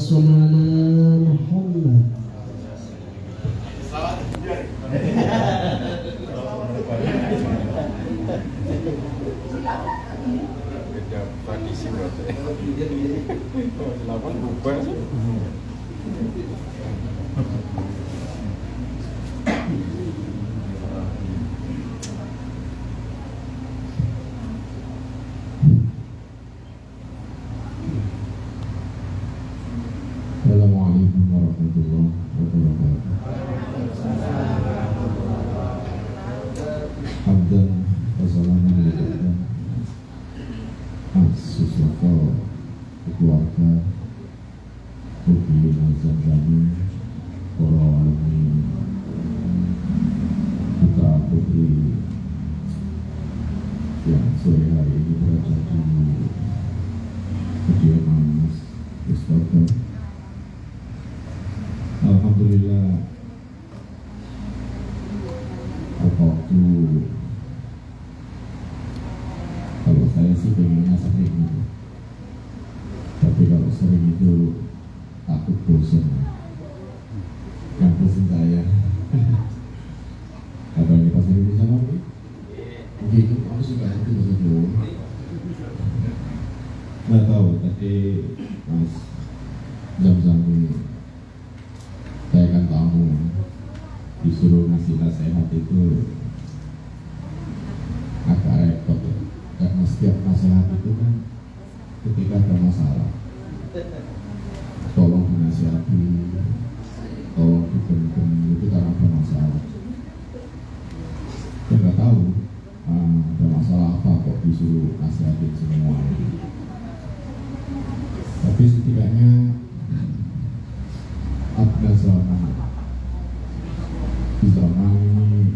sholli ala Muhammad. Tradisi berarti. Lawan bubar. Assalamualaikum warahmatullahi wabarakatuh. Hamdan wa salaman alaikum. As-Susafa keluarga Tuhi Nazam Jami para alumni putra putri yang sore hari ini berada di kediaman Mas Mustafa. Alhamdulillah, waktu kalau saya sih pengennya sering itu, tapi kalau sering itu takut bosan. Yang bosan saya apa ini pas ini bisa ngomong? Mungkin aku suka itu bahasa Jawa. Nggak tahu tadi Mas Zam-Zam ini saya kan tamu disuruh ngasih nasihat itu agak repot ya. Karena setiap nasihat itu kan ketika ada masalah tolong dinasihati, tolong dibentuk itu karena ada masalah. Saya nggak tahu ada masalah apa kok disuruh nasihatin semua itu. Tapi setidaknya ada zaman di zaman ini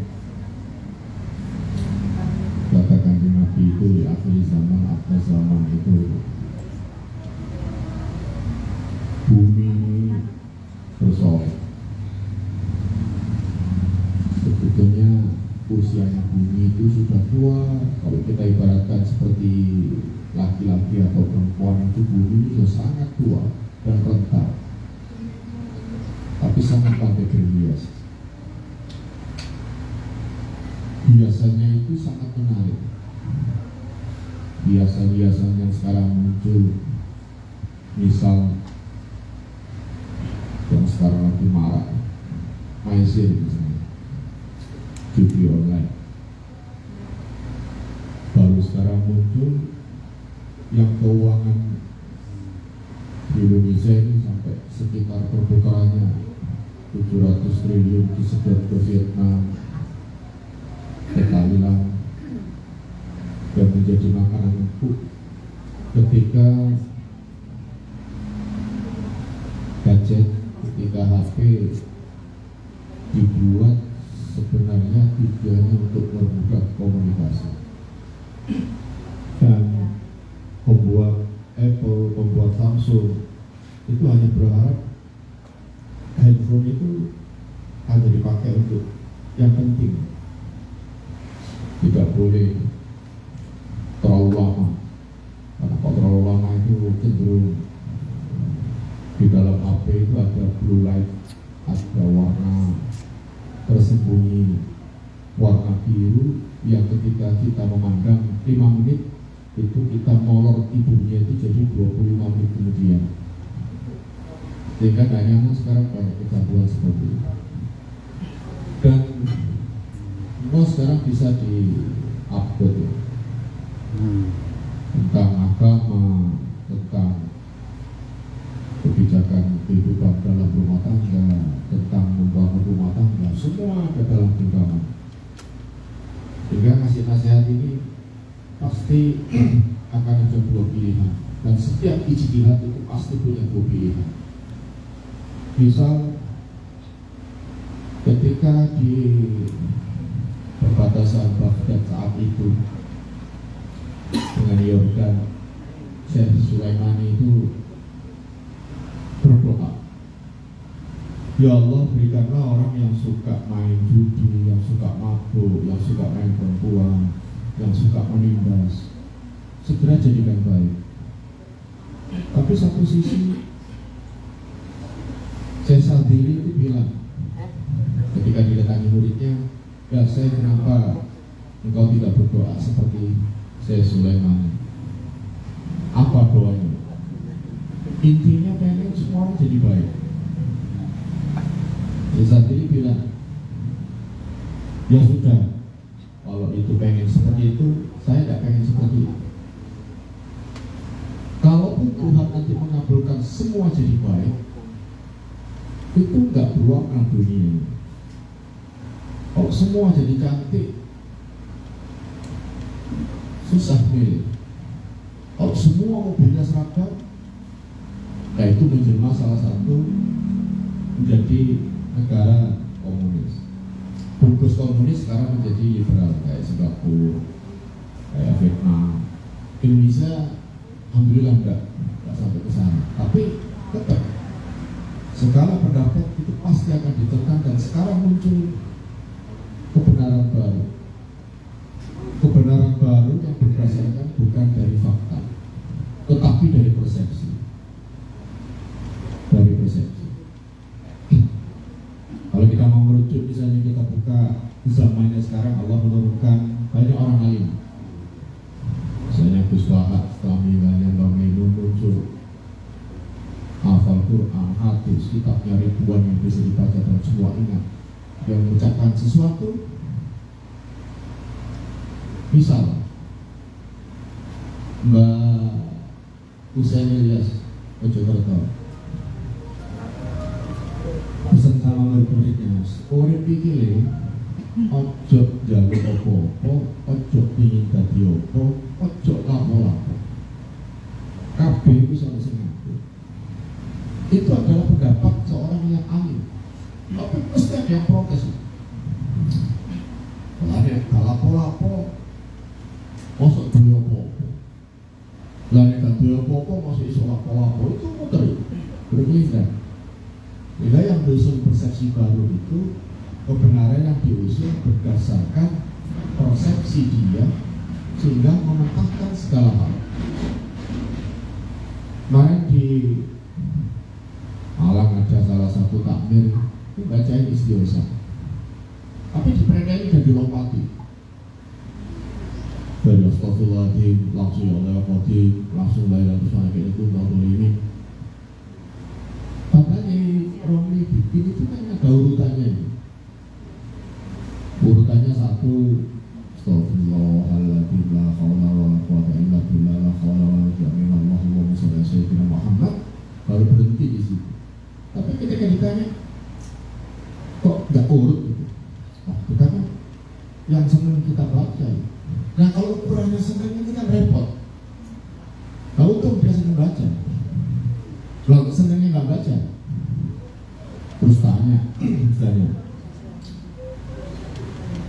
katakan di Nabi itu di akhir zaman, ada zaman itu bumi bersolek. Sebetulnya usianya bumi itu sudah tua. Kalau kita ibaratkan seperti laki-laki atau perempuan itu bumi itu sudah sangat tua dan rentah, tapi sangat pandai berhias. Biasanya itu sangat menarik. Biasa-biasa yang sekarang muncul, misal yang sekarang lagi marak, maizir misalnya, judi online. Baru sekarang muncul yang keuangan di Indonesia ini sampai sekitar perputarannya 700 triliun disedot ke Vietnam, ke Thailand, dan menjadi makanan empuk ketika gadget, ketika HP dibuat sebenarnya tujuannya untuk membuka komunikasi. Dan pembuat Apple, pembuat Samsung itu hanya berharap handphone itu hanya dipakai untuk yang penting, tidak boleh terlalu lama. Karena kalau terlalu lama itu cenderung di dalam HP itu ada blue light, ada warna tersembunyi, warna biru yang ketika kita memandang 5 menit itu kita molor tidurnya itu jadi 25 menit kemudian. Sehingga gak nyaman sekarang banyak kecanduan seperti itu. Dan sekarang bisa di-upload ya. Tentang agama, tentang kebijakan kehidupan dalam rumah tangga, tentang membangun rumah tangga, semua ada dalam genggaman. Sehingga ngasih nasihat ini pasti akan ada 2 pilihan, dan setiap ijtihad itu pasti punya 2 pilihan. Misal ketika di perbatasan Baghdad saat itu dengan Yordan, Syekh Sulaimani itu berdoa, ya Allah, berikanlah orang yang suka main judi, yang suka mabuk, yang suka main perempuan, yang suka menindas, segera jadikan baik. Tapi satu sisi Syekh Sadili itu bilang ketika didatangi muridnya, ya saya kenapa engkau tidak berdoa seperti Syekh Sulaiman? Apa doanya? Intinya pengen semua orang jadi baik. Syekh Sadili bilang, ya sudah, kalau itu pengen seperti itu, saya tidak pengen seperti itu. Kalaupun Tuhan nanti mengabulkan semua jadi baik, itu nggak berwarna dunia. Kalau semua jadi cantik, susah milih. Kalau semua mobilnya seragam, nah itu menjelma salah satu menjadi negara komunis. Bungkus komunis sekarang menjadi liberal kayak Singapura, kayak Vietnam. Indonesia alhamdulillah enggak sampai ke sana. Tapi tetap segala pendapat itu pasti akan ditekan, dan sekarang muncul kebenaran baru. Kebenaran baru yang berdasarkan bukan dari fakta, tetapi dari persepsi. Dari persepsi. Kalau kita mau merujuk, misalnya kita buka zamannya sekarang, Allah menurunkan banyak orang alim. Misalnya Gus Wahab setelah meninggalnya Mbak Maimun muncul hafal Quran, hadis, kitabnya ribuan yang bisa dibaca dan semua ingat. Yang mengucapkan sesuatu, misal Mbak Husain Ilyas Mojokerto pesan sama murid-muridnya, urip iki le ojo njaluk apa-apa, ojo pengin dadi apa, ojo lapo-lapo. Kabeh iku sono sing ngatur. Itu adalah pendapat seorang yang alim. Tapi mesti ada yang protes. Kalau ada yang lapo-lapo, masuk duwe apa-apa. Lah nek gak duwe apa-apa masuk iso lapo-lapo, itu muter. Bergelinda. Bila yang diusung persepsi baru itu kebenaran yang diusung berdasarkan persepsi dia, sehingga mematahkan segala hal. Kemarin di Malang ada salah satu takmir itu bacain istighosah, tapi dipendeli dan dilompati. Dari astagfirullahaladzim langsung ya Allah qadim, langsung la ilaha illallah kayak itu ini. Makanya Romli bikin itu kan ada urutannya. Urutannya satu, astagfirullahaladzim la haula wala quwwata illa billah la haula wala quwwata illa billah Allahumma shalli ala sayyidina Muhammad, baru berhenti di situ. Tapi ketika ditanya, kok nggak urut gitu? Nah, kita kan yang senang kita baca. Nah, kalau ukurannya senang ini kan repot. Nah, untung dia senang baca. Kalau senangnya nggak baca, terus tanya,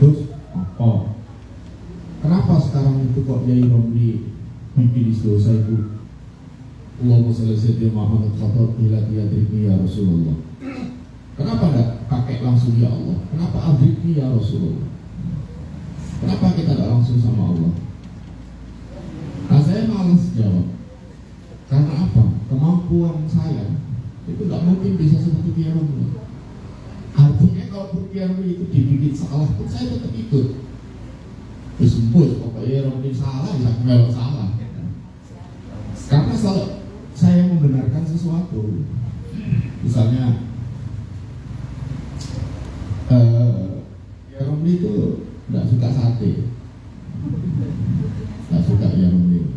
terus apa? Kenapa sekarang itu kok Yai Romli bikin istighosah itu? Allahumma shalli ala sayyidina Muhammad khatab ila yadribni ya Rasulullah. Kenapa enggak pakai langsung ya Allah? Kenapa adribni ya Rasulullah? Kenapa kita enggak langsung sama Allah? Nah, saya malas jawab. Karena apa? Kemampuan saya itu enggak mungkin bisa seperti Kiai Romli. Artinya kalau Kiai Romli itu dibikin salah pun saya tetap ikut. Disembus kok Kiai Romli salah, bisa melok salah. Karena kalau saya membenarkan sesuatu, misalnya Romli itu tidak suka sate, tidak suka Romli,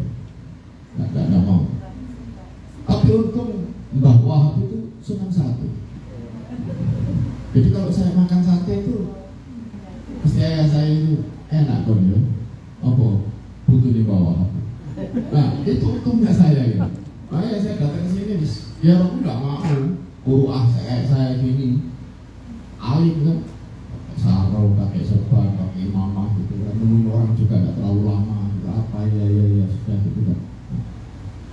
tidak mau. Tapi untung Mbah Wahab itu senang sate. Jadi kalau saya makan sate itu, pasti ayah saya itu enak kok ya. Apa? Butuh di bawah. Nah, itu untungnya saya gitu. Makanya saya datang ke sini, ya Romli nggak mau kuruah saya gini, alim kan, sarau, pakai serban, pakai imamah gitu kan, nemuin orang juga nggak terlalu lama, apa ya sudah gitu kan.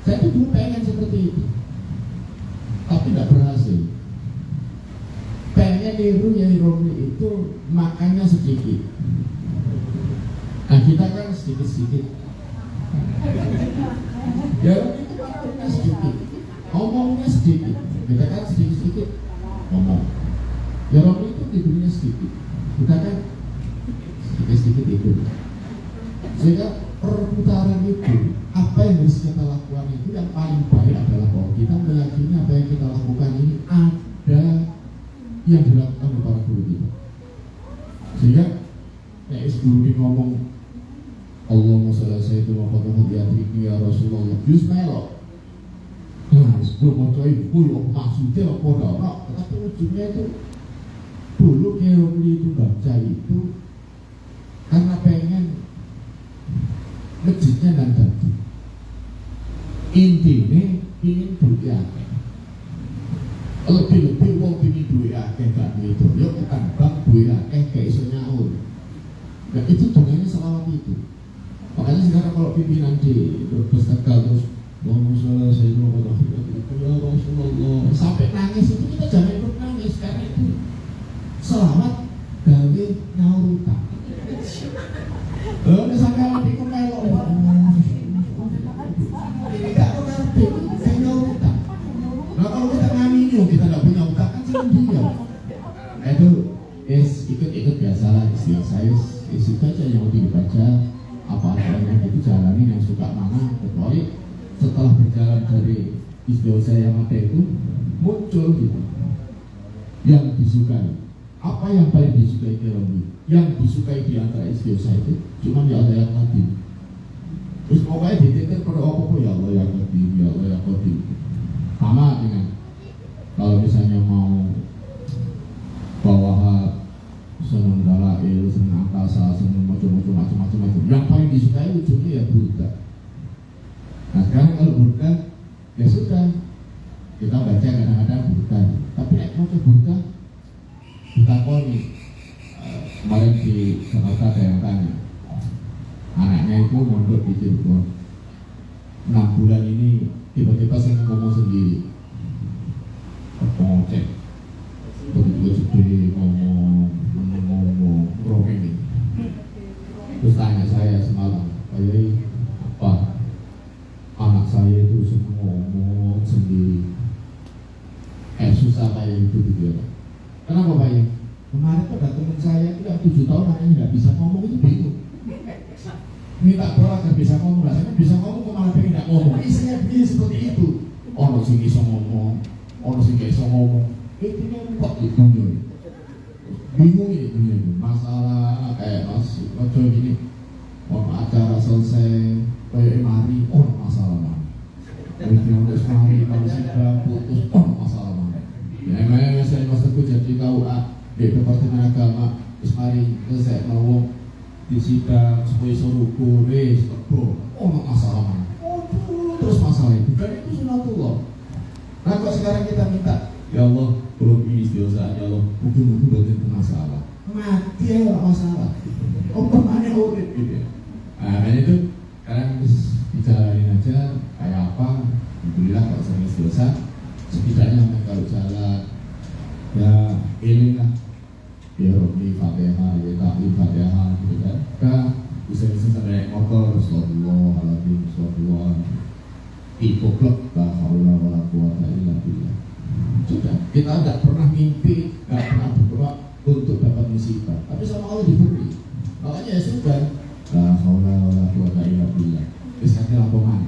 Saya tuh dulu pengen seperti itu, tapi nggak berhasil. Pengen niru Yai Romli itu makannya sedikit. Nah kita kan sedikit-sedikit. Ya Romli itu makannya sedikit, ngomongnya sedikit, kita kan sedikit-sedikit. ngomong. Ya Romli itu tidurnya sedikit, kita kan sedikit tidur. Sehingga perputaran itu, apa yang harus kita lakukan itu yang paling baik adalah bahwa kita meyakini apa yang kita lakukan ini ada yang dilakukan oleh para guru kita. Sehingga guru ini ngomong Allahumma sholli ala sayyidina Muhammad ya Rasulullah Yusmelo. Nah, sebelum mau coba ibu maksudnya apa dah? Tetapi ujungnya itu dulu Romli itu baca itu karena pengen masjidnya dan jadi intinya ingin duit akeh, lebih wong ingin duit akeh gak duit doyok ketimbang duit akeh gak iso nyaur. Nah itu dongengnya selawat itu. Makanya sekarang kalau pimpinan di Brebes Tegal terus ngomong salah saya itu ya Rasulullah sampai nangis itu kita jangan ikut nangis karena itu selawat gawe nyaur utang. Lalu sampai nanti aku melok ini gak ngerti saya nyaur utang. Nah kalau kita ngamini kita gak punya utang kan cuma dia. Nah itu ikut biasalah istilah saya isi aja yang mau dibaca apa-apa itu jalanin yang suka mana, kecuali setelah berjalan dari istilah yang ada itu muncul gitu yang disukai. Apa yang paling disukai Romli? Yang disukai di antara istilah itu cuma ya Allah yang qadim. Terus pokoknya dititik pada apa ya Allah yang qadim, ya Allah yang qadim. Sama dengan kalau misalnya mau bawa senang dalail, senang angkasa, senang macam-macam. Yang paling disukai ujungnya ya burda. Nah sekarang kalau burda, ya sudah kita baca kadang-kadang burda. Tapi mau burda, kita koni kemarin di Jakarta ada yang tanya, anaknya itu mondok di Cirebon 6 bulan ini tiba-tiba saya ngomong sendiri, ngoceh, begitu sedih ngomong rongeng. Terus tanya saya semalam, Pak Yai, apa anak saya itu semua ngomong sendiri, susah kayak itu gitu ya. Kenapa Pak Yai? Kemarin pada teman saya itu 7 tahun anaknya nggak bisa ngomong, itu bingung. Minta doa agar bisa ngomong, rasanya bisa ngomong kok malah pengen nggak ngomong. Isinya begini seperti itu. Ono sing iso ngomong, ono sing nggak iso ngomong. Intinya kok itu bingung ini dunia itu. Masalah kayak macam gini, acara selesai, kayak mari, masalah mana? Kalau mari, kalau sidang putus, masalah mana? Ya emangnya saya maksudku jadi kau di Departemen Agama, terus mari selesai mau di sidang, supaya suruhku, masalah mana? Terus masalah itu, dan itu sunatullah. Nah kok sekarang kita minta, ya Allah, belum ini istilah ya Allah, mungkin buatin masalah. Mati ya nggak masalah. Pemane urip gitu ya. Nah itu sekarang dijalanin aja kayak apa. Alhamdulillah kalau sering istilah, setidaknya kalau jalan ya ini lah. Ya Romli Fatihah, ya Ta'lim Fatihah gitu kan. Bisa sampai motor, Astagfirullahaladzim, Astagfirullahaladzim. Ipoklok, la haula wala quwata illa billah. Sudah, kita tidak pernah mimpi, tidak pernah berdoa untuk dapat musibah, tapi sama Allah diberi. Makanya ya sudah, la haula wala quwata illa billah. Terus nanti lampungan.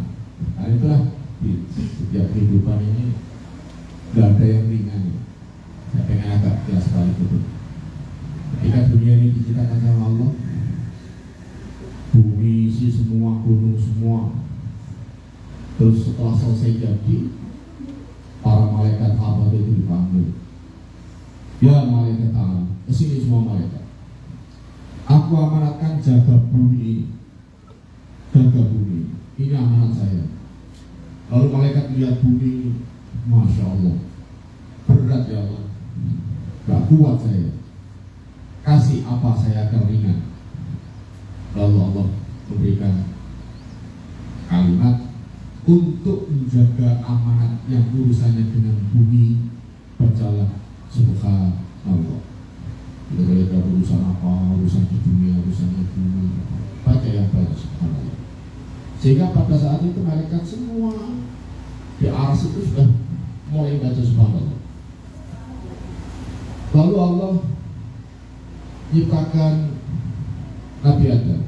Nah itulah di setiap kehidupan ini tidak ada yang ringan. Saya pengen agak jelas sekali itu. Ketika dunia ini diciptakan sama Allah, bumi isi semua, gunung semua. Terus setelah selesai jadi, para malaikat abad itu dipanggil. Ya malaikat Allah, kesini semua malaikat. Aku amanatkan jaga bumi ini. Jaga bumi ini amanat saya. Lalu malaikat lihat bumi ini, Masya Allah, berat ya Allah, gak kuat saya. Kasih apa saya akan ringan. Lalu Allah memberikan kalimat untuk menjaga amanat yang urusannya dengan bumi, bacalah Subhanallah. Tidak boleh ada urusan apa, urusan di dunia, urusannya bumi. Baca yang banyak Subhanallah. Sehingga pada saat itu malaikat semua di aras itu sudah mulai baca Subhanallah. Allah menciptakan Nabi Adam.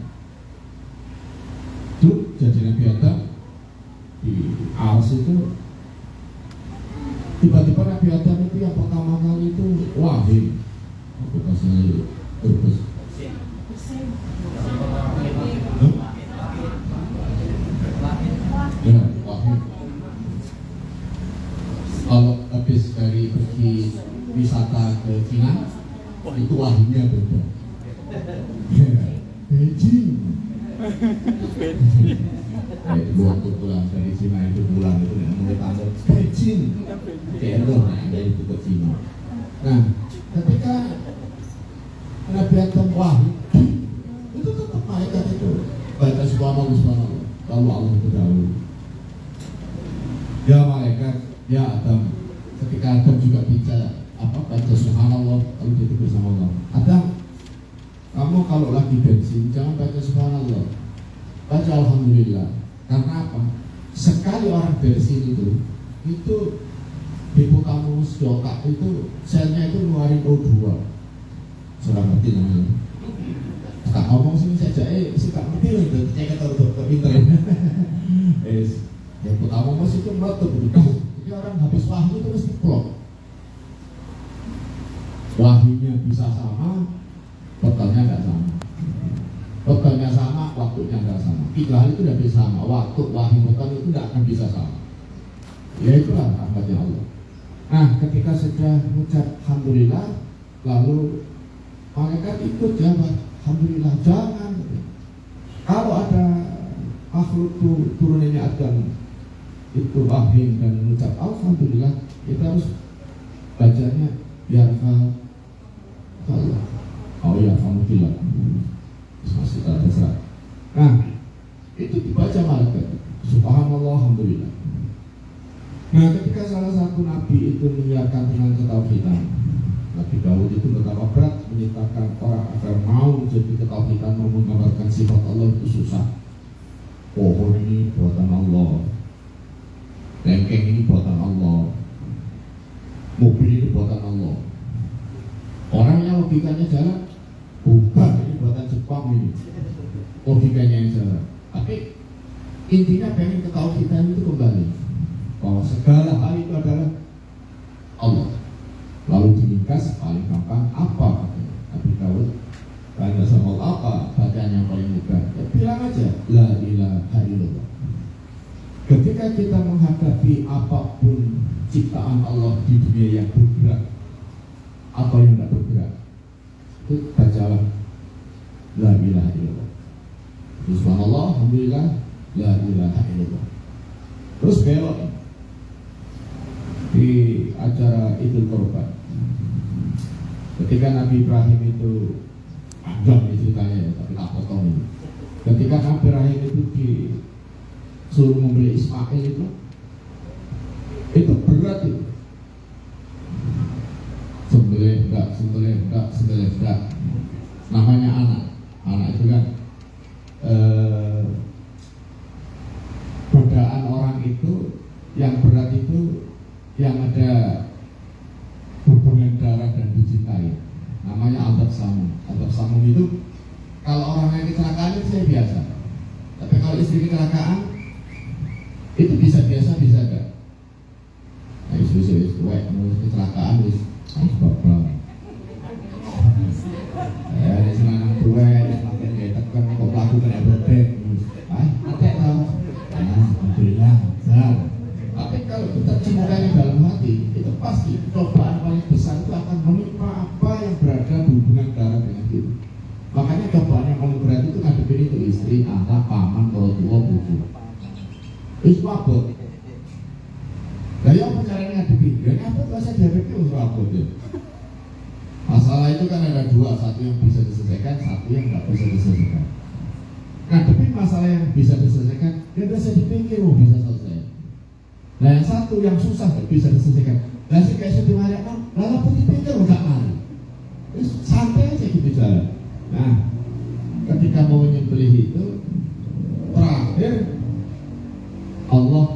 Itu jadi Nabi Adam di Ars itu, tiba-tiba Nabi Adam itu yang pertama kali itu wahai, apa bahasanya berbes, ya wahai. Kalau habis dari pergi wisata ke Cina, itu wahyunya beda. Beijing. Waktu pulang dari Cina itu pulang itu mulai tanggal Beijing. Kayak dari itu ke Cina. Nah, ketika Nabi Adam wahyu, itu tetap malaikat itu baca subhanallah. Lalu Allah berdahulu. Ya malaikat, ya Adam. Ketika Adam juga baca subhanallah, lalu ditegur sama Allah. Adam, kamu kalau lagi bensin jangan baca subhanallah, baca alhamdulillah. Karena apa? Sekali orang bensin itu hipotamus di otak itu selnya itu ngeluarin O2. Sudah ngerti namanya? Tak ngomong sini saja, sih tak ngerti lah itu. Cek ke internet. Hipotamus itu meletup gitu. Jadi orang habis wahyu itu mesti plok. Wahyunya bisa sama, totalnya nggak sama. Totalnya sama, waktunya nggak sama. Iklan itu tidak bisa sama. Waktu wahyu total itu tidak akan bisa sama. Ya itulah rahmatnya Allah. Nah, ketika sudah mengucap alhamdulillah, lalu malaikat ikut jawab alhamdulillah. Jangan. Kalau ada makhluk turunannya Adam itu wahyu dan mengucap alhamdulillah, kita harus bacanya biar Allah. Oh ya, alhamdulillah. Masih terserah. Nah, itu dibaca malaikat. Subhanallah, alhamdulillah. Nah, ketika salah satu nabi itu menyiarkan tentang ketauhidan, Nabi Daud itu betapa berat menyatakan orang agar mau jadi ketauhidan, mau menggambarkan sifat Allah itu susah. Pohon ini buatan Allah, lengkeng ini buatan Allah, mobil ini buatan Allah. Orang yang logikanya jalan, bukan, ini buatan Jepang ini, logikanya yang jalan. Tapi intinya pengen ketauhidan itu kembali bahwa segala hal itu adalah Allah. Lalu diringkas paling gampang apa katanya Nabi Daud, tanya sama Allah apa bacaan yang paling mudah, ya bilang aja la ilaha illallah. Ketika kita menghadapi apapun ciptaan Allah di dunia yang bergerak atau yang tidak bergerak, itu bacalah la ilaha illallah. Subhanallah, alhamdulillah, la ilaha illallah. Terus belok di acara Idul Korban, ketika Nabi Ibrahim itu panjang ceritanya ya, tapi tak potong ini. Ketika Nabi Ibrahim itu disuruh membeli Ismail itu berat itu. Sembelih enggak. Namanya anak itu kan godaan orang itu yang berat itu yang ada hubungan darah dan dicintai, namanya Albert Samum itu kalau orang yang kecelakaan itu saya biasa, tapi kalau istri kecelakaan itu bisa enggak. Nah, isu kecelakaan bapak ya ada senang tua makin gak tekan kok pelaku kena berdek ada tau alhamdulillah. Tapi kalau kita cintanya dalam hati, itu pasti cobaan paling besar itu akan menimpa apa yang berada berhubungan darah dengan kita. Makanya cobaan yang paling berat itu ngadepin itu istri, anak, paman, orang tua, bucu. Itu apa? Nah, yang caranya ngadepin, dan apa bahasa dihadapi untuk apa dia? Masalah itu kan ada dua, satu yang bisa diselesaikan, satu yang nggak bisa diselesaikan. Ngadepin masalah yang bisa diselesaikan, yang bisa dipikir bisa selesai. Nah, yang satu yang susah nggak bisa diselesaikan. Nah, sih kayak sedih banyak kan, lalu pun dipikir nggak mari. Santai aja gitu jalan. Nah, ketika mau menyembelih itu, terakhir Allah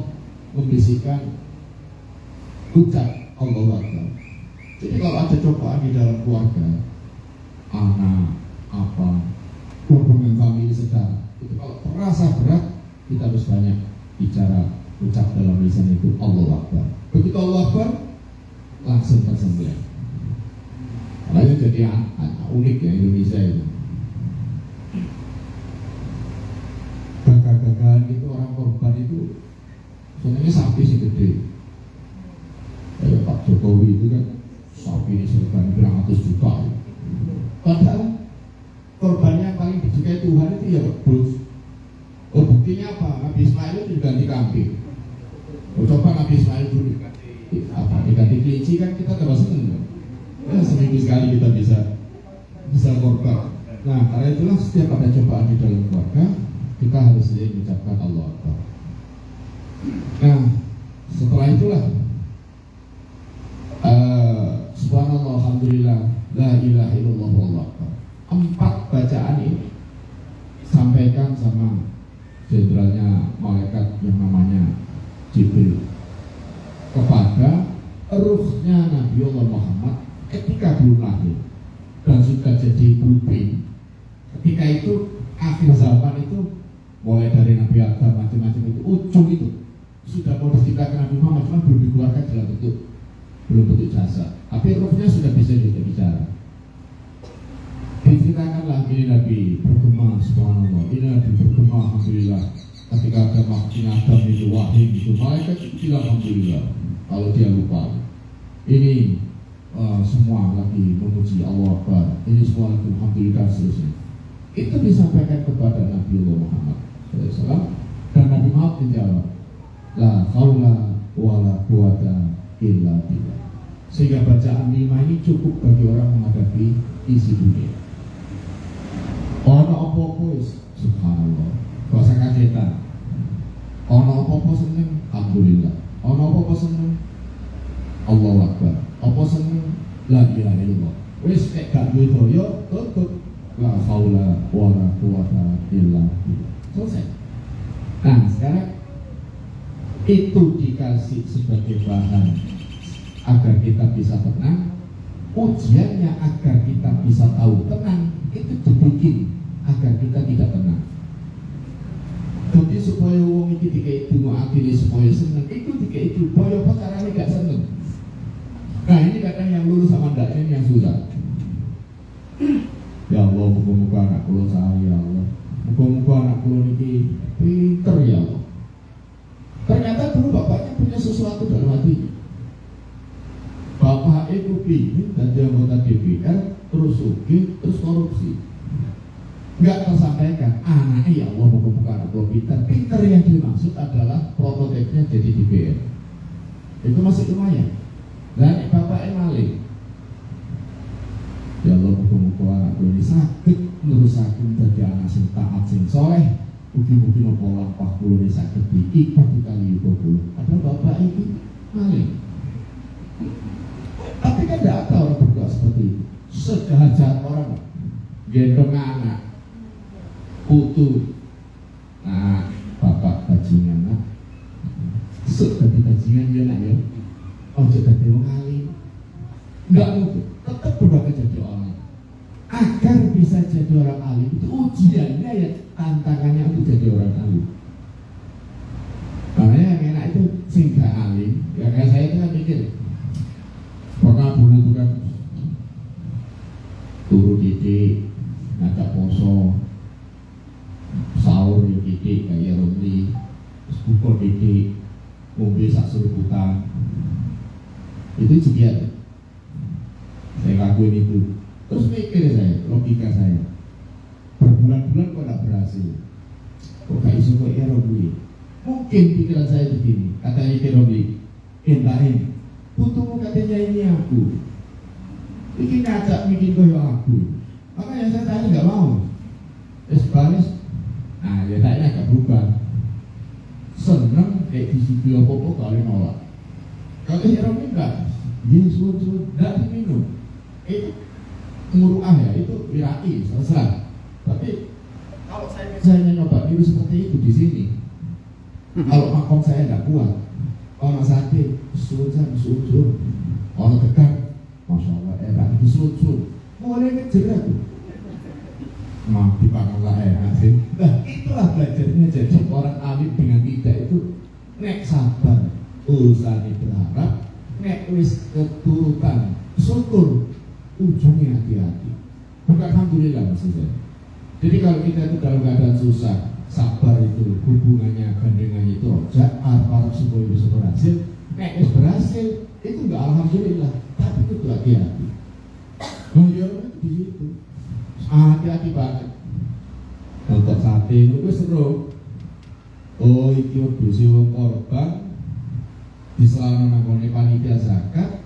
membisikkan ucap Allahu Akbar. Jadi kalau ada cobaan di dalam keluarga, anak, apa, hubungan famili sedang, itu kalau terasa berat, kita harus banyak bicara, ucap dalam lisan itu Allahu Akbar. Begitu Allahu Akbar, langsung tersembelih. Nah, itu jadi unik ya Indonesia itu. Gagah-gagahan itu orang korban itu sebenarnya sapi sih gede. Kayak Pak Jokowi itu kan sapi ini serban berapa ratus juta. Padahal korbannya yang paling disukai Tuhan itu ya wedhus. Oh, buktinya apa? Nabi Ismail itu diganti kambing. Oh, coba Nabi Ismail dulu diganti kelinci kan kita terus seneng. Ya, seminggu sekali kita bisa korban. Nah, karena itulah setiap ada cobaan di dalam keluarga, kita harus sering mengucapkan Allah Akbar. Nah, setelah itulah subhanallah, alhamdulillah, la ilaha illallah, wallahu akbar. 4 bacaan ini sampaikan sama jenderalnya malaikat yang namanya Jibril kepada ruhnya Nabi Allah Muhammad ketika belum lahir dan sudah jadi bumi. Ketika itu akhir zaman itu mulai dari Nabi Adam macam-macam itu ujung itu sudah mau diciptakan Nabi Muhammad, cuma belum dikeluarkan dalam bentuk jasad, tapi rohnya sudah bisa bicara. Diceritakanlah ini Nabi bergema, subhanallah, ini Nabi bergema, alhamdulillah. Ketika ada makhluk Adam itu wahyu itu, malaikat bilang alhamdulillah. Kalau dia lupa, ini semua lagi memuji Allah Akbar, ini semua lagi alhamdulillah seterusnya. Itu disampaikan kepada Nabi Allah Muhammad SAW, dan Nabi Muhammad menjawab, la haula wala quwata illa billah. Sehingga bacaan 5 ini cukup bagi orang menghadapi isi dunia. Ono apa-apa subhanallah, gak usah kagetan. Ono apa-apa seneng, alhamdulillah. Ono apa-apa seneng, Allahu Akbar. Apa seneng, la ilaha illallah. Wis nek gak duwe daya tutup, la haula wala quwata illa billah. Selesai. Nah, sekarang itu dikasih sebagai bahan agar kita bisa tenang. Ujiannya agar kita bisa tahu tenang, itu dibikin agar kita tidak tenang. Jadi supaya wong iki dikei bunga atine supaya seneng, itu dikei supaya apa caranya gak seneng. Nah, ini kadang yang lulus sama ndak ini yang susah. Ya Allah, muka-muka anak kula saya, ya Allah. Muka-muka anak kula niki pinter ya Allah. Ternyata dulu bapaknya punya sesuatu dalam hatinya. Bapak itu pingin jadi anggota DPR, terus sugih, terus korupsi. Enggak tersampaikan, anaknya ya Allah muka-muka anak kula pinter. Pinter yang dimaksud adalah prototipnya jadi DPR. Itu masih lumayan. Dan bapaknya maling. Ya Allah muka-muka anak kula ini sakit nerusaken dadi anak sing taat sing saleh. Mugi-mugi napa lampah kula ini saged diikat kali kula. Padahal bapak ini maling. Tapi kan tidak ada orang berdoa seperti itu. Sejahat orang gendong anak putu, nah bapak bajingan, nah sudah bajingan ya nak ya, sudah dewa kali, nggak mungkin. Tetap berdoa jadi orang agar bisa jadi orang alim. Itu ujiannya ya, tantangannya untuk jadi orang alim. Makanya yang enak itu sehingga alim. Ya kayak saya itu kan mikir, pernah dulu itu kan turu titik, ngajak poso, sahur di titik kayak Romli, buka titik, ngombe sak suruputan. Itu juga saya lakuin itu. Terus mikir saya, logika saya, berbulan-bulan kok tidak berhasil. Kok gak iso kok ya Romli? Mungkin pikiran saya begini, katanya ke Romli, entahin putumu katanya ini aku, ini ngajak bikin koyo aku. Makanya saya tanya nggak mau. Baris, nah ya tanya agak berubah. Seneng kayak di situ apa-apa kali nolak. Kalau Heron enggak, Yesus tidak diminum. Itu muruah ya, itu wiraki, selesai. Tapi kalau saya nyoba dulu seperti itu di sini, kalau makom saya nggak kuat, orang sakit, sujud, orang tegang, disurut-surut, mulai ngejerat tuh. Mah dipakai lah enak sih. Nah itulah belajarnya jadi orang alim dengan tidak itu nek sabar, usah berharap, nek wis keturutan syukur, ujungnya hati-hati. Bukan alhamdulillah maksudnya. Jadi kalau kita itu dalam keadaan susah, sabar itu hubungannya gandengannya itu ojak, harap supaya bisa berhasil. Nek wis berhasil itu enggak alhamdulillah, tapi itu hati-hati. Oh iya di situ. Hati-hati banget. Untuk sate itu seru. Oh iki wedhus wong korban diselana nanggone panitia zakat,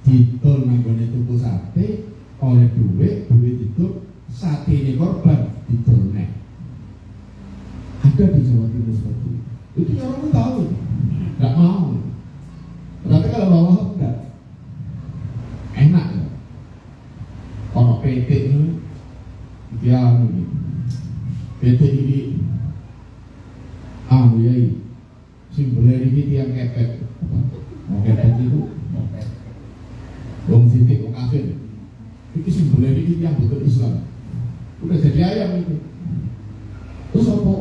didol nanggone tuku sate, oleh duit itu sate ini korban didol nek. Ada di Jawa Timur seperti itu. Itu orang tahu, nggak mau. Tapi kalau bawah enggak, enak ya. Kalau PT ini dia PT ini ya simbolnya ini tiang kepet. Kepet itu wong sitik wong kafir. Itu simbolnya ini tiang betul Islam. Udah jadi ayam itu. Terus apa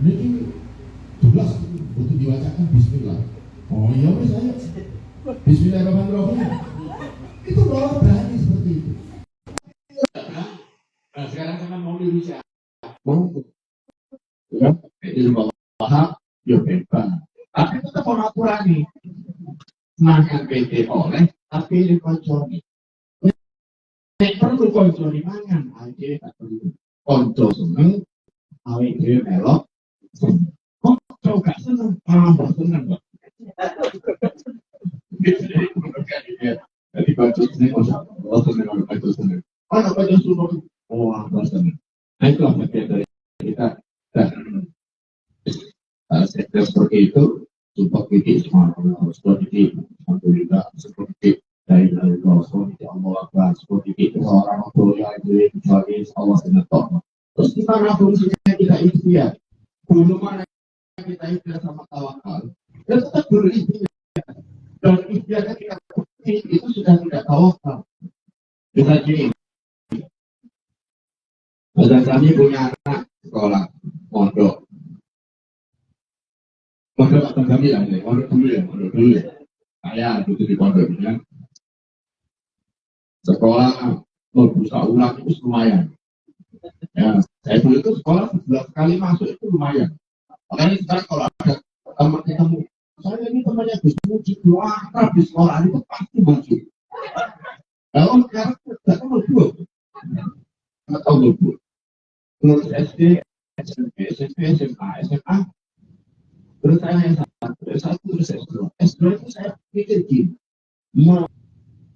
ini jelas untuk diwacakan Bismillah. Oh iya wes saya Bismillahirrahmanirrahim. Itu loh berani seperti itu. Nah sekarang kan mau Indonesia mau ya itu bawah ya bebas. Tapi tetap orang aturan nih. Makan PT oleh tapi ini konconi. Nek perlu konconi mangan aja tak perlu. Konco seneng, awet dhewe melok. Konco gak seneng, tambah seneng kok. Jadi konco seneng oh seneng konco seneng. Kalau konco suruh apa seneng. Nah itu bagian dari kita dan sektor seperti itu support kita semua support kita alhamdulillah seperti dari Rasul ya Allah Akbar seperti itu orang tua yang itu kecuali Allah senetop terus kita fungsinya kita ikhtiar dulu mana kita ikhtiar sama tawakal dan tetap berikhtiar dan ikhtiarnya kita itu sudah tidak tawakal kita gini dan kami punya anak sekolah pondok atau kami lah pondok dulu ya saya itu di pondok ya sekolah berusaha ulang itu lumayan ya saya dulu itu sekolah 11 kali masuk itu lumayan makanya sekarang kalau ada teman ketemu saya ini temannya bisa muji doa di sekolah itu pasti muji kalau sekarang tidak tahu lebur nggak tahu lebur terus SD, SMP, SMA, terus saya yang satu terus S2 itu saya pikir gini mau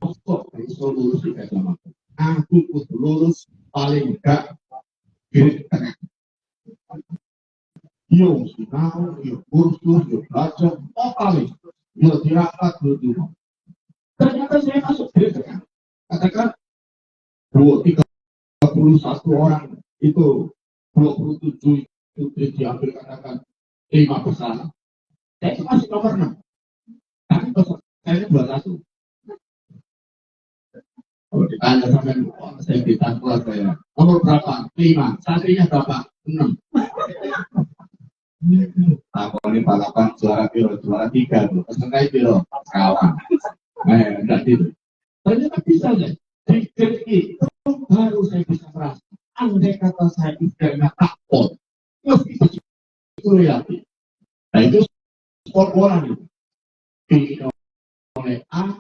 kok bisa lulus di SMA aku kudu lulus paling enggak di tengah yo sinau, yo kursus, yo belajar, paling yo tirakat dulu ternyata saya masuk di tengah katakan 31 orang itu 27 itu diambil katakan 5 besar saya itu masih nomor 6 tapi saya 21 kalau ditanya sampai saya ditanya saya nomor berapa? 5 satunya berapa? 6 aku ini balapan juara 3 peserta itu kawan enggak gitu ternyata bisa deh itu baru saya bisa merasa andai kata saya istilahnya takut terus itu reality nah itu sport orang itu oleh A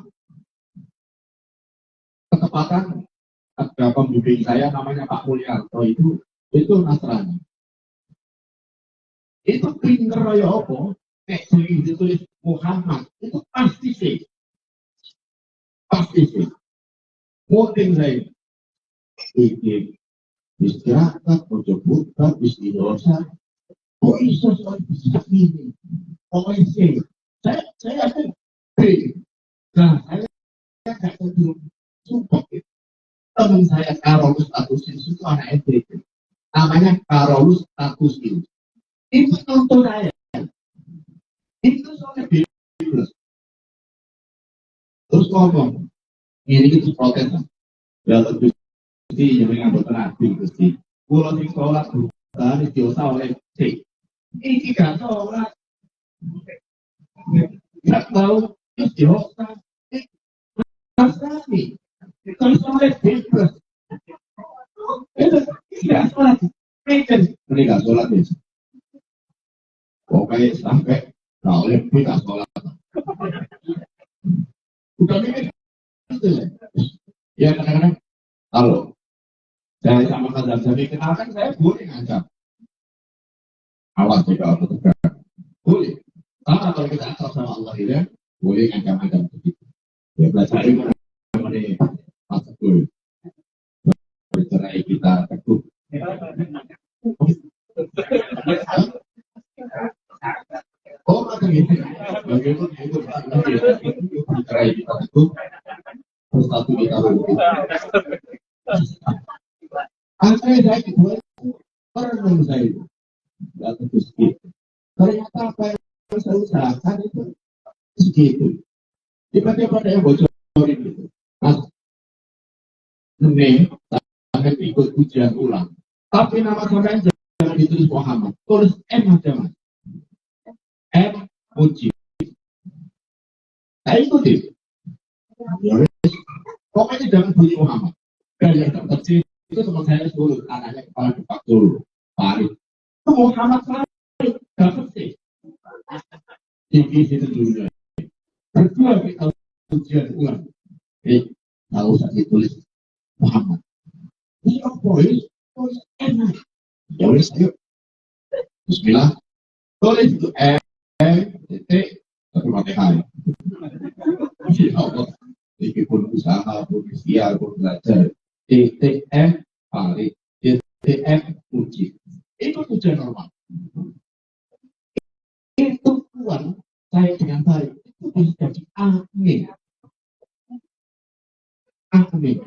ketepatan ada pembimbing saya namanya Pak Mulyanto itu Nasrani itu pinter ya apa kayak sering ditulis Muhammad itu pasti sih mungkin saya ini istirahat, ojo buka, istidosa. Kok bisa soal bisa ini? OIC. Saya ada nah, saya nggak cenderung support itu. Teman saya Karolus Takusin itu anak SD. Namanya Karolus Takusin. Itu contoh saya. Itu soalnya bebas. Terus ngomong, ini itu protes. Ya terus Gusti yang nganggo tenaga Gusti. Kula sing salat bukan diosa oleh Gusti. Iki gak salat. Gak tahu diosa. Pasti. Kalau salat bebas. Itu gak salat. Ini gak salat ya. Pokoknya sampai nah oleh gue gak salat. Udah mikir gitu ya kadang-kadang kalau saya sama Kak Jadi kenalkan saya boleh ngancam awas jika aku tegak boleh sama kalau kita asal sama Allah ya boleh ngancam-ngancam begitu ya belajar itu mengenai masa dulu bercerai kita teguh oh macam gitu bagaimana itu bercerai kita teguh terus satu kita rugi akhirnya saya kedua pernah saya nggak terus gitu ternyata apa yang saya usahakan itu segitu tiba-tiba ada yang bocorin gitu nah ini sampai ikut ujian ulang tapi nama sampai jangan ditulis Muhammad tulis M aja mas M uji saya ikuti pokoknya jangan bunyi Muhammad dan yang terkecil itu teman saya dulu anaknya kepala depak dulu Farid itu Muhammad Farid gak penting tinggi situ dulu kedua kita ujian ulang nggak usah ditulis Muhammad ini polis tulis enak ya udah saya Bismillah tulis itu titik tapi pakai hari ya Allah meskipun usaha pun ikhtiar pun belajar TTM Farid TTM uji itu ujian normal itu uang saya dengan baik itu bisa jadi amin amin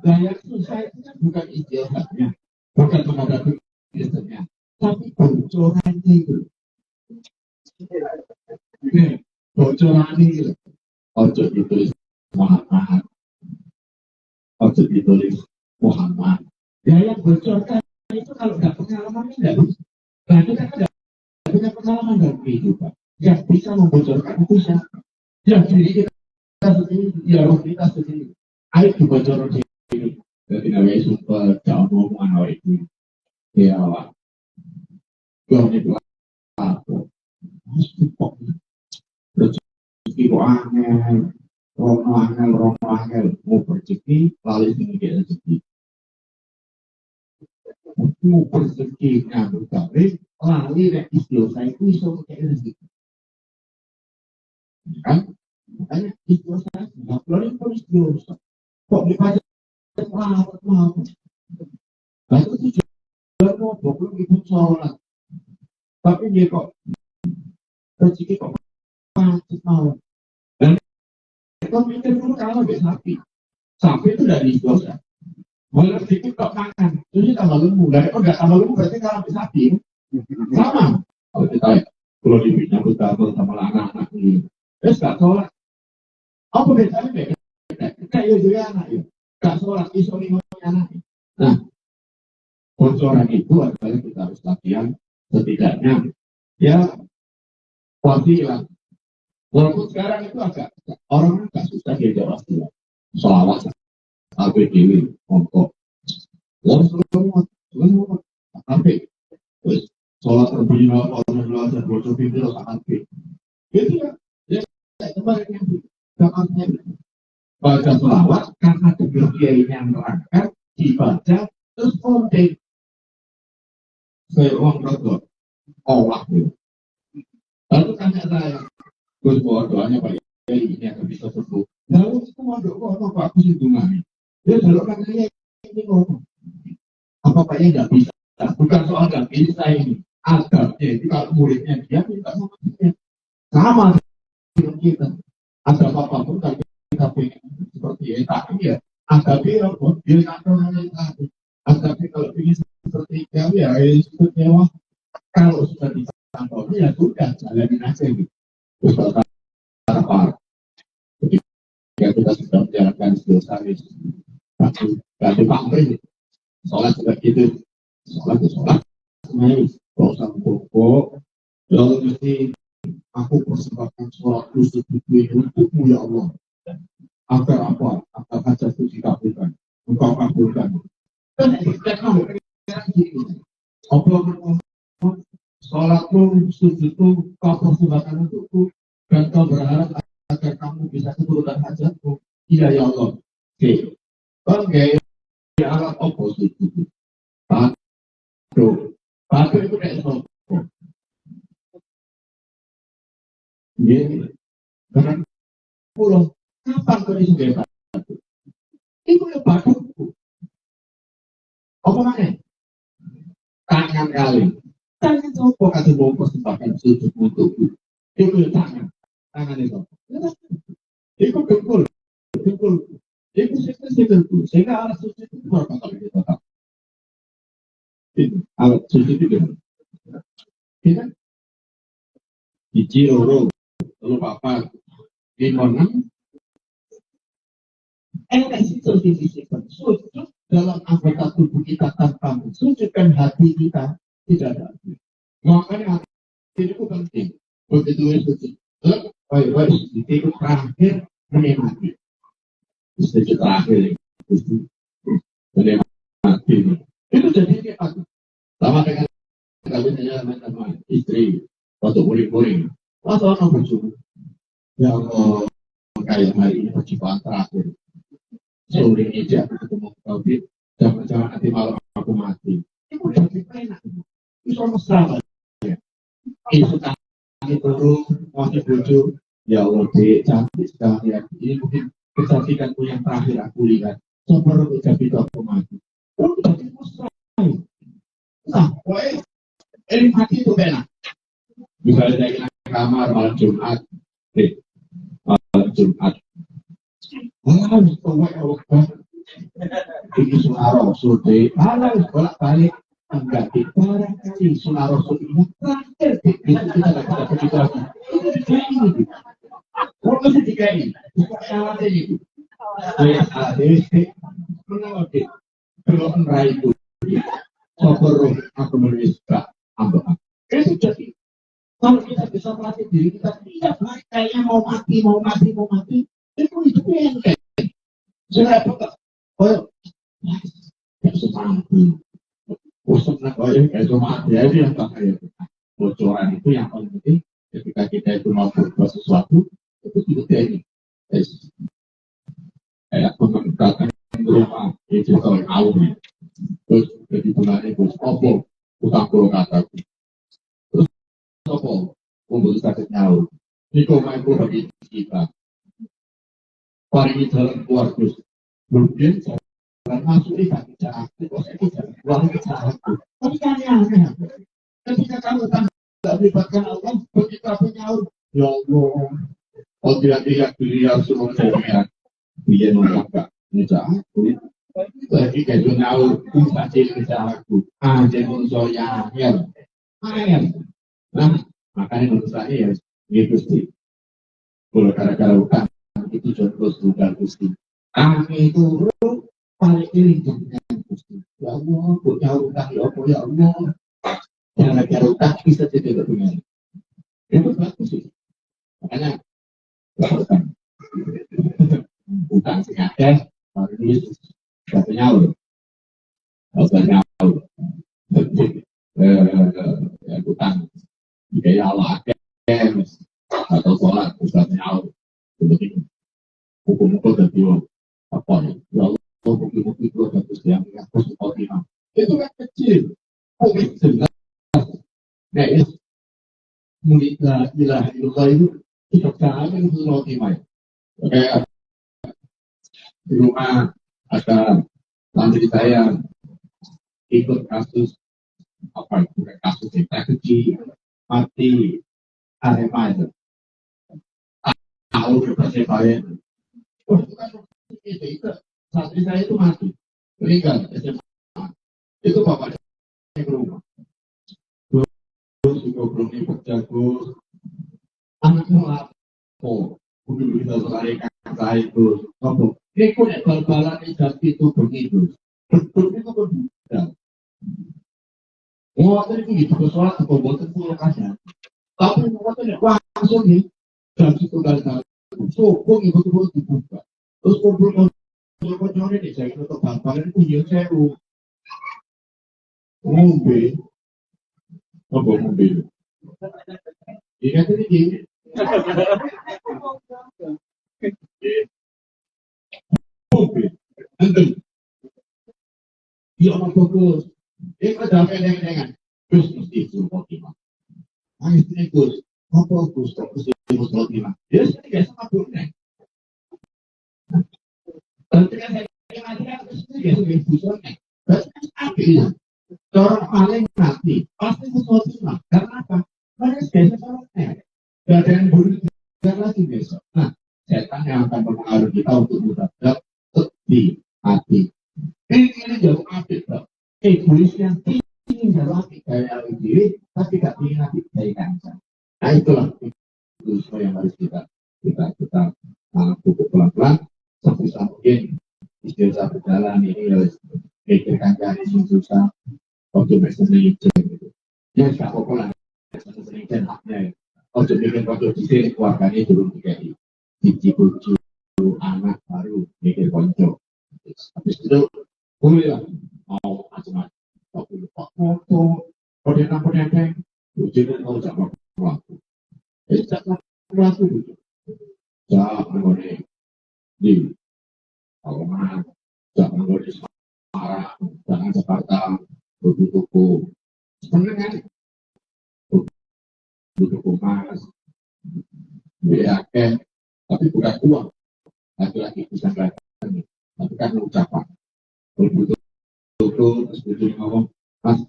gaya susah itu bukan istilahnya bukan menghadapi istilahnya tapi bocoran itu bocoran itu ojo ditulis Muhammad ojo ditulis Muhammad ya yang bocorkan itu kalau nggak pengalaman tidak bisa nah kita tidak punya pengalaman dalam kehidupan yang bisa membocorkan itu siapa yang diri kita sendiri ya roh kita sendiri ayo dibocorkan ini jadi namanya super jauh ngomongan awal itu ya Allah gue itu apa harus dipok rezeki kok angel rono angel mau rezeki lalu tinggi rezeki mau rezeki ngabur kabeh lalu nek istilah saya itu iso kayak rezeki kan makanya istilah saya nggak boleh terus dosa kok dibaca mau lalu itu juga mau 20.000 sholat tapi dia kok rezeki kok macet mau dan itu mikir dulu kalau sapi itu dari dosa boleh sedikit kok makan jadi tambah lembu dari nggak tambah lembu berarti kalau sapi sama kalau kita kalau dibikin betul sama anak-anak ini terus nggak sholat apa bedanya kayak juga anak itu nggak sholat iso lingkungan anak nah bocoran itu adalah kita harus latihan setidaknya ya wasilah walaupun sekarang itu agak orang agak susah diajak wasilah sholawat sampai dewi mongkok sholawat sampai terus sholat terbina orang belajar bocor pintu sampai itu ya kemarin yang dapatnya baca sholawat karena kedua kiainya nerangkan dibaca terus konten saya uang rotor Allah lalu tanya saya terus bawa doanya Pak Yai ini akan bisa sembuh lalu itu mau doa apa Pak aku sindungan dia kalau katanya ini ngomong apa Pak Yai nggak bisa bukan soal nggak bisa ini adabnya itu kalau muridnya dia minta sama dengan kita ada apapun kalau kita pengen seperti ya tapi ya adabi robot dia kantornya tadi adabi kalau ingin seperti kami ya seperti wah kalau sudah di kantornya ya sudah jalanin aja gitu terus apa ketika kita sudah menjalankan skill service Ganti pamrih, sholat juga gitu, sholat, semuanya kalau sama pokok, lalu mesti aku persembahkan sholat khusus ini untukmu ya Allah, agar apa? Agar hajatku dikabulkan, engkau kabulkan. Dan kita tahu, apa sholatmu, sujudku, kau persembahkan untukku, dan kau berharap agar kamu bisa keturunan hajatku. Iya ya Allah. Oke, oke. Alat oposisi Batu itu kayak sopo karena pulau kapan kau ini sudah batu itu ya batu apa mana tangan kali tangan sopo kasih mau persembahkan sujud untukku itu ya tangan itu itu dengkul itu sistem sehingga alat sujud itu berapa kali kita tahu alat sujud itu kita biji loro lalu papat limonan sujud dalam anggota tubuh kita tanpa sujudkan hati kita tidak ada makanya hati itu penting begitu sujud itu terakhir menikmati sujud terakhir menikmati itu jadi kita sama dengan kali saya sama istri waktu muring-muring waktu anak berjumpa ya Allah kayak hari ini perjumpaan terakhir sore ini dia ketemu Taufik jangan-jangan nanti malam aku mati itu udah enak itu sama salah ya itu kami turun masih bojo ya Allah cantik sekali ya ini mungkin kecantikanku yang terakhir aku lihat coba jadi aku mati itu jadi musrah nah ini mati itu enak bisa dari kamar malam Jumat malam Jumat halal ini sunaro sude halal bolak balik enggak barangkali sunaro sude terakhir kita dapat begitu lagi ini kalau tiga ini salah itu menawar kalau enggak itu sopor aku menulis gak ambak itu jadi kalau kita bisa melatih diri kita tidak kayaknya mau mati itu enteng saya apa oh ya semati usap nak kayak cuma ya itu yang bahaya bocoran itu yang paling penting ketika kita itu mau berbuat sesuatu itu tidak ini kayak pengangkatan rumah itu kalau awal terus jadi bulan itu opo utang pulau kataku terus opo untuk sakit nyawa ini kau main pulau bagi kita paling jalan keluar terus kemudian jalan masuk ikan bicara keluar bicara tapi kan aneh ketika kamu tidak melibatkan Allah begitu aku nyawa ya Allah oh tidak beliau semua saya dia menganggap bicara aku lagi kayak nyawa bisa bicara aku jadi unsur yang ayam nah makanya menurut saya ya gitu sih kalau gara-gara utang itu terus bukan Gusti. Kami itu paling iring dengan Gusti. Ya Allah, punya utang ya Allah, ya Allah. Yang ada utang bisa jadi punya. Itu bagus sih. Makanya utang sengaja baru ini katanya katanya utang kayak Allah atau sholat katanya seperti hukum-hukum dan apa ya Allah hukum-hukum itu bagus yang harus optimal itu kan kecil mungkin jelas nah itu mulai ilah itu kita cari itu optimal kayak di rumah ada santri saya ikut kasus apa itu kasus eksekusi mati Arema itu tahu persebaya oh itu kan itu santri saya itu mati meninggal SMA itu bapaknya ke rumah terus juga belum ikut jago anaknya lapor dulu kita selesaikan saya itu Ini pun bal-balan itu begitu. Betul itu pun bukan. Muatan itu gitu, soal atau muatan itu lokasinya. Tapi muatan itu langsung nih, jam itu dari sokong itu betul dibuka. Terus kumpul-kumpul ini saya untuk bal-balan itu yang seru. Ngombe, ngombe. Ini kan ini. Ngombe, nanti. Dia orang fokus. Dia pada dengan terus mesti suruh timah. Nah itu Gus, apa Gus terus suruh timah. Dia biasa kaburnya. Tapi kan saya kira terus biasa biasanya. Terus akhirnya orang paling mati pasti suruh timah. Karena apa? Karena biasa salahnya. Gak ada yang boleh lagi besok. Nah, setan yang akan mempengaruhi kita untuk mudah di hati. Ini jauh update, bro. Egois yang ingin dalam gaya diri, tapi tidak ingin nanti kebaikan. Nah itulah itu yang harus kita pupuk pelan-pelan sampai mungkin istilah berjalan ini harus pikirkan dari susah untuk bersenang gitu. Ya nggak apa-apa lah, bersenang haknya. Untuk bikin waktu di sini keluarganya dulu menjadi cici-cici anak baru mikir konco. Habis itu boleh lah mau macam-macam. Tapi foto, pernyataan, ujian mau jangan waktu. Jangan waktu. Jangan boleh di Palembang, jangan boleh Semarang, jangan Jakarta, butuh-butuh. Sebenarnya butuh emas, biaya, tapi bukan uang. Lagi-lagi bisa kelihatan, tapi kan ucapan. Butuh terus butuh ngomong, Mas,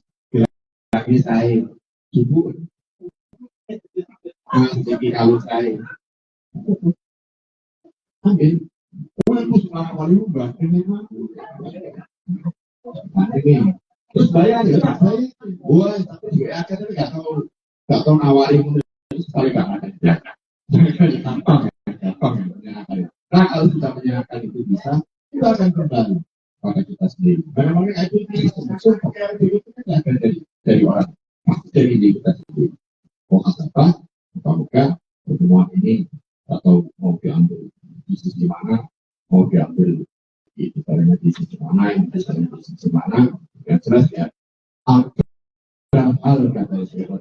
lagi saya subuh, jadi kalau saya ambil, aku suka kali ubah, ini terus bayar ya, tak bayar, gue tapi juga akhirnya nggak tahu nawarin sekali nggak ada, gampang. Nah kalau kita menyerahkan itu bisa, kita akan kembali pada kita sendiri. Memang itu maksud pakai itu kan ada dari orang, pasti dari diri kita sendiri. Mau apa? Moga-moga pertemuan ini atau mau diambil di sisi mana, mau diambil di sisi mana, di sisi mana, yang jelas ya. Ada hal kata saya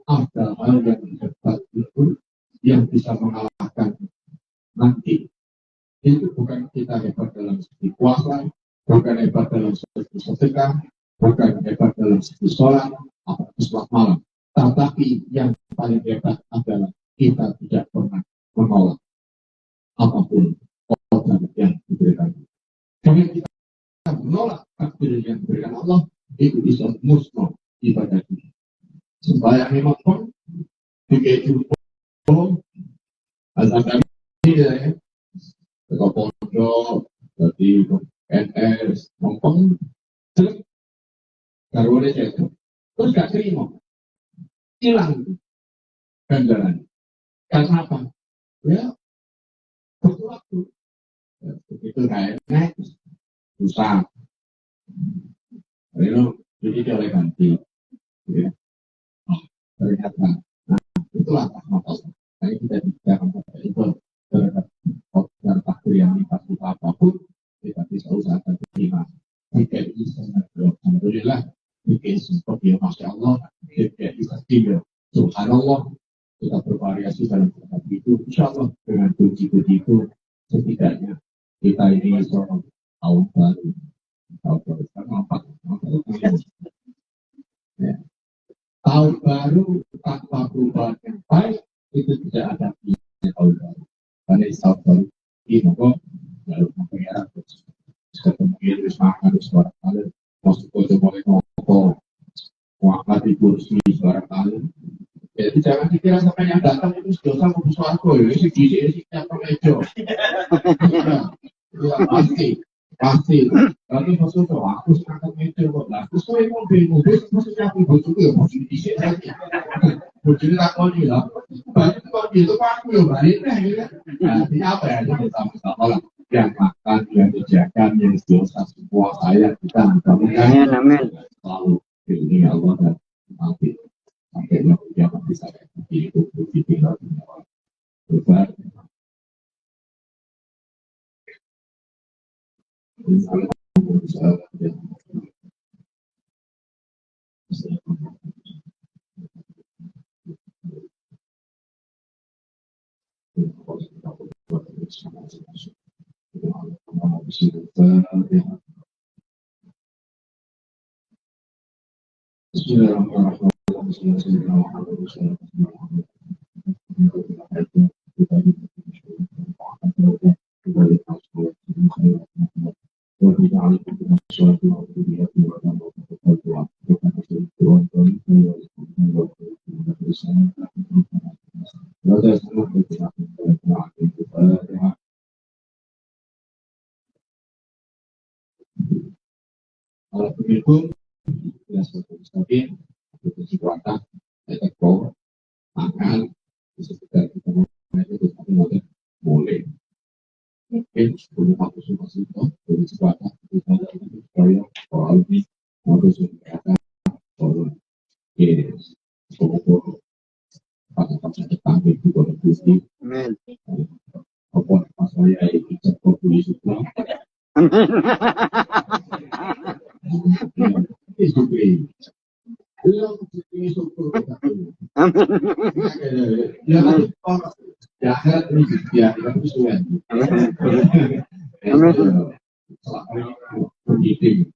ada hal yang hebat itu yang bisa mengalahkan nanti. Itu bukan kita hebat dalam segi puasa, bukan hebat dalam segi sedekah, bukan hebat dalam segi sholat, apalagi sholat malam. Tetapi yang paling hebat adalah kita tidak pernah menolak apapun order yang diberikan. Kalau kita menolak takdir yang diberikan Allah, itu bisa musnah ibadah kita. Sembahyang memang pun begitu pun azan kami ya. Ke pondok, jadi NS, ngomong, karwane itu, terus gak terima, hilang ganjaran. Karena apa? Ya, butuh waktu. Ya, begitu gak enak, susah. Jadi dia oleh ganti, ya. Ternyata, nah itulah masalah. Nah kita bicara pada itu terhadap dan takdir yang dipasut apapun kita bisa usahakan terima. Jika bisa, alhamdulillah. Jika seperti masya Allah, jika bisa tinggal, subhanallah, kita bervariasi dalam tempat itu. Insya Allah dengan kunci-kunci itu setidaknya kita ini seorang tahun baru sekarang 4 ya. Tahun baru tanpa perubahan yang baik itu tidak ada di tahun baru. Karena tahun baru ini kok lalu membayar ketemu harus makan suara kalian masuk ke mulai ngomong muakat di kursi suara kalian. Jadi jangan dikira sampai yang datang itu sudah sama suaraku ya si gizi siapa mejo. Ya pasti. Tapi maksudnya aku sangat mejo kok lah. Terus saya mau maksudnya aku butuh ya masih di sini lagi. Butuh tak mau lah. Banyak kok gitu aku ya balik ya. Artinya apa ya? Kita sama-sama lah yang makan dosa semua saya kita mudah-mudahan selalu ini Allah dan nanti sampai yang bisa hidup di tinggal berubah. Kalau begitu, ya seperti kekuatan, ekor, makan, sekitar kita itu tapi boleh. Mungkin 10 waktu semua itu dari kekuatan kita ada supaya kalau lebih harus meningkatkan kalau yes, pokok pada depan itu kalau diskusi, apa masalah itu cepat polisi itu. Itu belum syukur ya jahat ya itu sudah begitu